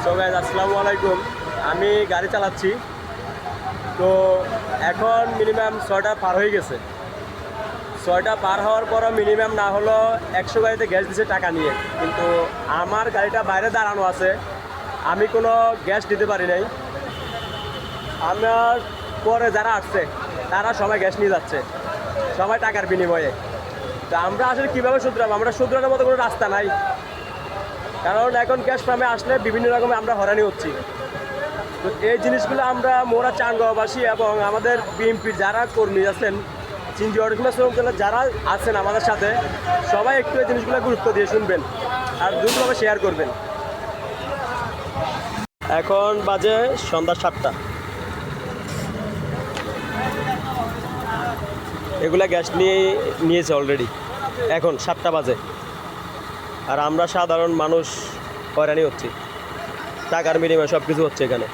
So guys আসসালামু আলাইকুম। আমি গাড়ি চালাচ্ছি, তো এখন মিনিমাম 6টা পার হয়ে গেছে। 6টা পার হওয়ার পরও মিনিমাম না হলো 100 গাড়িতে গ্যাস দিছে টাকা নিয়ে, কিন্তু আমার গাড়িটা বাইরে দাঁড়ানো আছে, আমি কোনো গ্যাস দিতে পারি নাই। আমার পরে যারা আসছে তারা সবাই গ্যাস নিয়ে যাচ্ছে, সবাই টাকার বিনিময়ে। তো আমরা আসলে কীভাবে শুধরাবো? আমরা শুধরানোর মতো কোনো রাস্তা নাই, কারণ এখন গ্যাস পাম্পে আসলে বিভিন্ন রকমের আমরা হয়রানি হচ্ছি। তো এই জিনিসগুলো আমরা মোরা চানগাঁওবাসী এবং আমাদের বিএনপির যারা কর্মী আছেন, চিনজি অডিশনাল শ্রমিক দলের যারা আছেন আমাদের সাথে, সবাই একটু এই জিনিসগুলো গুরুত্ব দিয়ে শুনবেন আর দ্রুতভাবে শেয়ার করবেন। এখন বাজে সন্ধ্যা 7টা। এগুলা গ্যাস নিয়েছে অলরেডি, এখন 7টা বাজে, আর আমরা সাধারণ মানুষ হয়রানি হচ্ছি, টাকার বিনিময়ে সব কিছু হচ্ছে এখানে।